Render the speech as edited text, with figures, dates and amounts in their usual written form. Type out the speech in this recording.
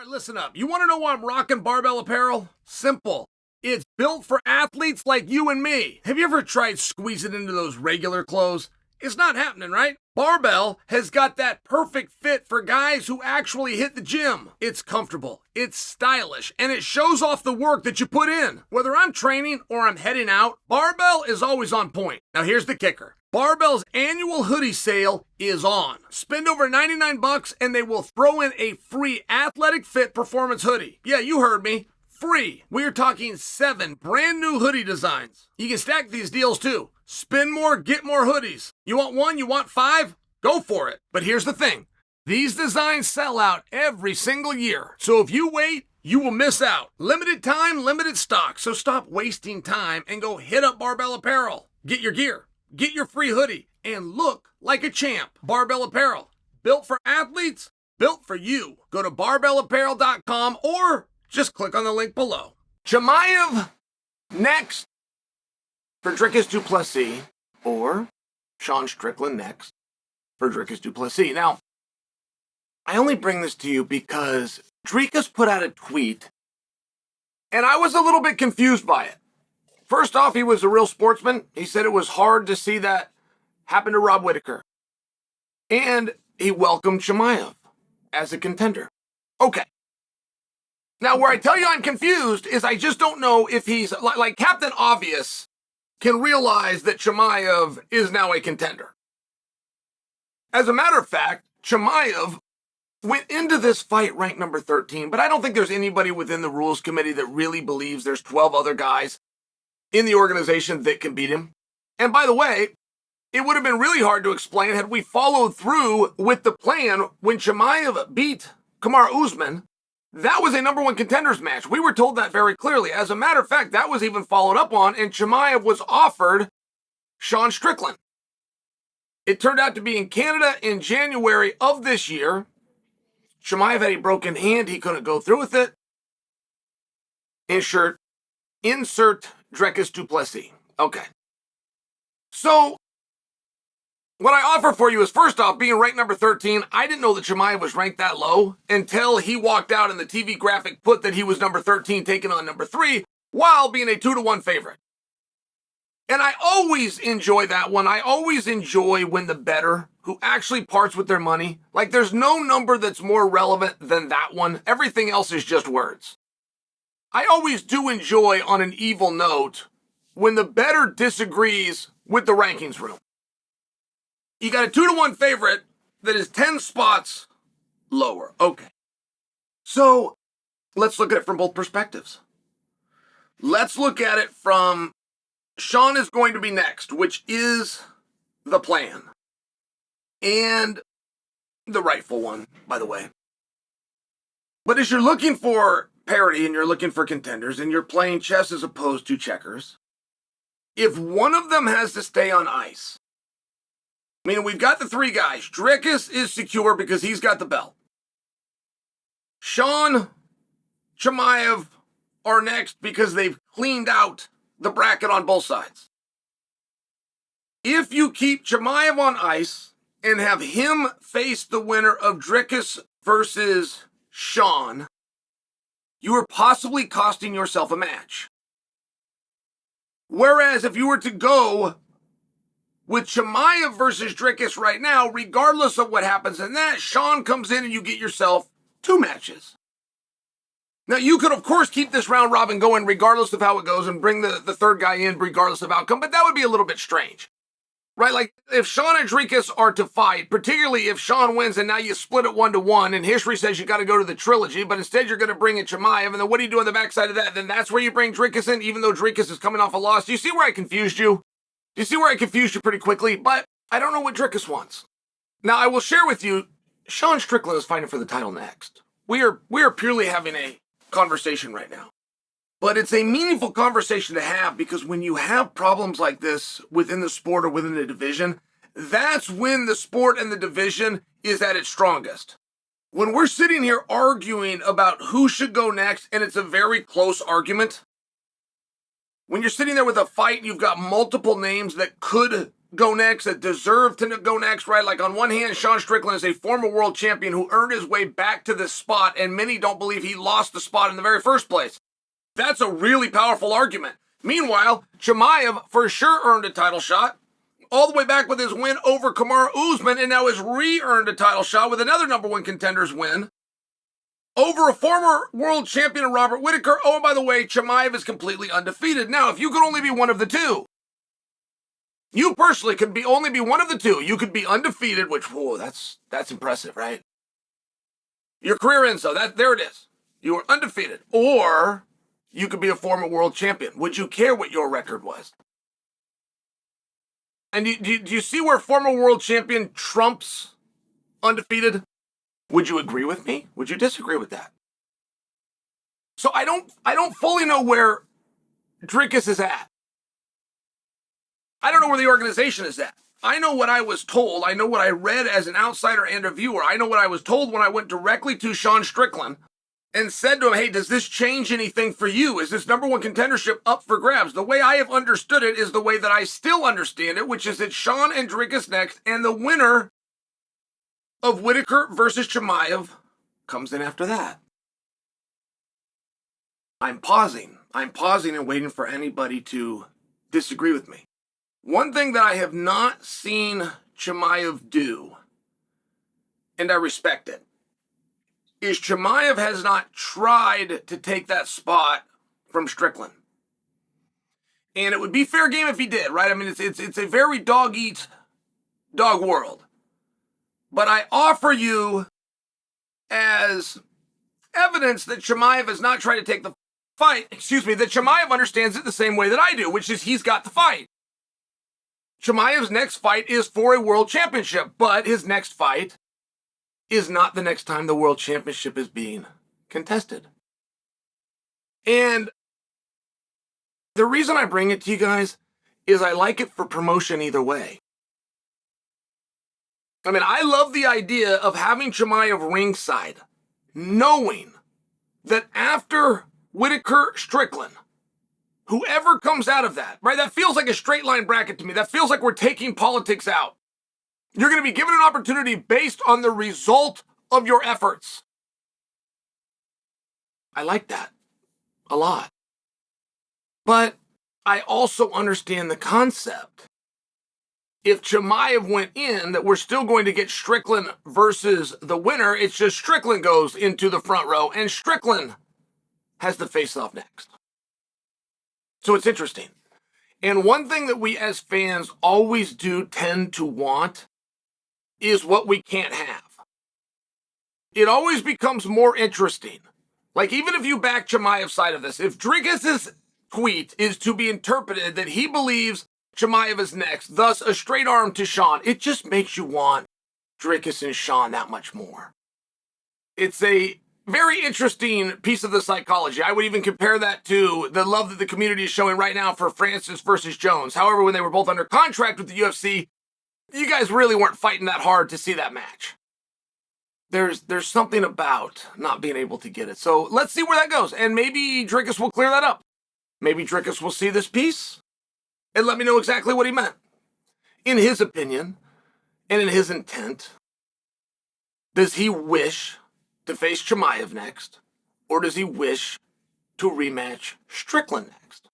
right, listen up. You want to know why I'm rocking barbell apparel? Simple. It's built for athletes like you and me. Have you ever tried squeezing into those regular clothes? It's not happening, right? Barbell has got that perfect fit for guys who actually hit the gym. It's comfortable, it's stylish, and it shows off the work that you put in. Whether I'm training or I'm heading out, Barbell is always on point. Now here's the kicker. Barbell's annual hoodie sale is on. Spend over $99 and they will throw in a free athletic fit performance hoodie. Yeah, you heard me. Free. We're talking 7 brand new hoodie designs. You can stack these deals too. Spend more, get more hoodies. You want 1, you want 5? Go for it. But here's the thing. These designs sell out every single year. So if you wait, you will miss out. Limited time, limited stock. So stop wasting time and go hit up Barbell Apparel. Get your gear. Get your free hoodie and look like a champ. Barbell Apparel. Built for athletes, built for you. Go to barbellapparel.com or just click on the link below. Chimaev next for Dricus Du Plessis, or Sean Strickland next for Dricus Du Plessis. Now, I only bring this to you because Dricus put out a tweet, and I was a little bit confused by it. First off, he was a real sportsman. He said it was hard to see that happen to Rob Whittaker. And he welcomed Chimaev as a contender. Okay. Now, where I tell you I'm confused is I just don't know if he's, like Captain Obvious can realize that Chimaev is now a contender. As a matter of fact, Chimaev went into this fight ranked number 13, but I don't think there's anybody within the rules committee that really believes there's 12 other guys in the organization that can beat him. And by the way, it would have been really hard to explain had we followed through with the plan when Chimaev beat Kamaru Usman. That was a number 1 contenders match. We were told that very clearly. As a matter of fact, that was even followed up on, and Chimaev was offered Sean Strickland. It turned out to be in Canada in January of this year. Chimaev had a broken hand. He couldn't go through with it. Insert Dricus Du Plessis. Okay. So, what I offer for you is, first off, being ranked number 13, I didn't know that Chimaev was ranked that low until he walked out and the TV graphic put that he was number 13, taking on number 3, while being a 2-1 favorite. And I always enjoy that one. I always enjoy when the bettor who actually parts with their money, like there's no number that's more relevant than that one. Everything else is just words. I always do enjoy, on an evil note, when the bettor disagrees with the rankings room. You got a 2-1 favorite that is 10 spots lower. Okay. So let's look at it from both perspectives. Let's look at it from Sean is going to be next, which is the plan. And the rightful one, by the way. But as you're looking for parity and you're looking for contenders and you're playing chess as opposed to checkers, if one of them has to stay on ice, I mean, we've got the 3 guys. Dricus is secure because he's got the belt. Sean, Chimaev are next because they've cleaned out the bracket on both sides. If you keep Chimaev on ice and have him face the winner of Dricus versus Sean, you are possibly costing yourself a match. Whereas if you were to go with Chimaev versus Dricus right now, regardless of what happens in that, Sean comes in and you get yourself 2 matches. Now, you could, of course, keep this round robin going regardless of how it goes and bring the 3rd guy in regardless of outcome, but that would be a little bit strange, right? Like, if Sean and Dricus are to fight, particularly if Sean wins and now you split it 1-1, and history says you got to go to the trilogy, but instead you're going to bring in Chimaev, and then what do you do on the backside of that? Then that's where you bring Dricus in, even though Dricus is coming off a loss. Do you see where I confused you? You see where I confused you pretty quickly? But I don't know what Dricus wants. Now, I will share with you, Sean Strickland is fighting for the title next. We are purely having a conversation right now. But it's a meaningful conversation to have, because when you have problems like this within the sport or within the division, that's when the sport and the division is at its strongest. When we're sitting here arguing about who should go next, and it's a very close argument, when you're sitting there with a fight, you've got multiple names that could go next, that deserve to go next, right? Like on one hand, Sean Strickland is a former world champion who earned his way back to this spot, and many don't believe he lost the spot in the very first place. That's a really powerful argument. Meanwhile, Chimaev for sure earned a title shot, all the way back with his win over Kamaru Usman, and now has re-earned a title shot with another number one contender's win over a former world champion, Robert Whittaker. Oh, and by the way, Chimaev is completely undefeated. Now, if you could only be one of the two, you personally could only be one of the two. You could be undefeated, which, whoa, that's impressive, right? Your career ends, though. There it is. You were undefeated. Or you could be a former world champion. Would you care what your record was? And do you see where former world champion trumps undefeated? Would you agree with me? Would you disagree with that? So I don't fully know where Dricus is at. I don't know where the organization is at. I know what I was told. I know what I read as an outsider and a viewer. I know what I was told when I went directly to Sean Strickland and said to him, hey, does this change anything for you? Is this number one contendership up for grabs? The way I have understood it is the way that I still understand it, which is that Sean and Dricus next, and the winner of Whittaker versus Chimaev comes in after that. I'm pausing and waiting for anybody to disagree with me. One thing that I have not seen Chimaev do, and I respect it, is Chimaev has not tried to take that spot from Strickland. And it would be fair game if he did, right? I mean, it's a very dog-eat-dog world. But I offer you as evidence that Chimaev has not tried to take the fight, that Chimaev understands it the same way that I do, which is he's got the fight. Chimaev's next fight is for a world championship, but his next fight is not the next time the world championship is being contested. And the reason I bring it to you guys is I like it for promotion either way. I mean, I love the idea of having Chimaev ringside, knowing that after Whittaker Strickland, whoever comes out of that, right, that feels like a straight line bracket to me. That feels like we're taking politics out. You're going to be given an opportunity based on the result of your efforts. I like that a lot. But I also understand the concept. If Chimaev went in, that we're still going to get Strickland versus the winner. It's just Strickland goes into the front row and Strickland has the face-off next. So it's interesting. And one thing that we as fans always do tend to want is what we can't have. It always becomes more interesting. Like, even if you back Chimaev's side of this, if Dricus's tweet is to be interpreted that he believes Chimaev is next, thus a straight arm to Sean, it just makes you want Dricus and Sean that much more. It's a very interesting piece of the psychology. I would even compare that to the love that the community is showing right now for Francis versus Jones. However, when they were both under contract with the UFC, you guys really weren't fighting that hard to see that match. There's something about not being able to get it. So let's see where that goes. And maybe Dricus will clear that up. Maybe Dricus will see this piece and let me know exactly what he meant. In his opinion and in his intent, does he wish to face Chimaev next? Or does he wish to rematch Strickland next?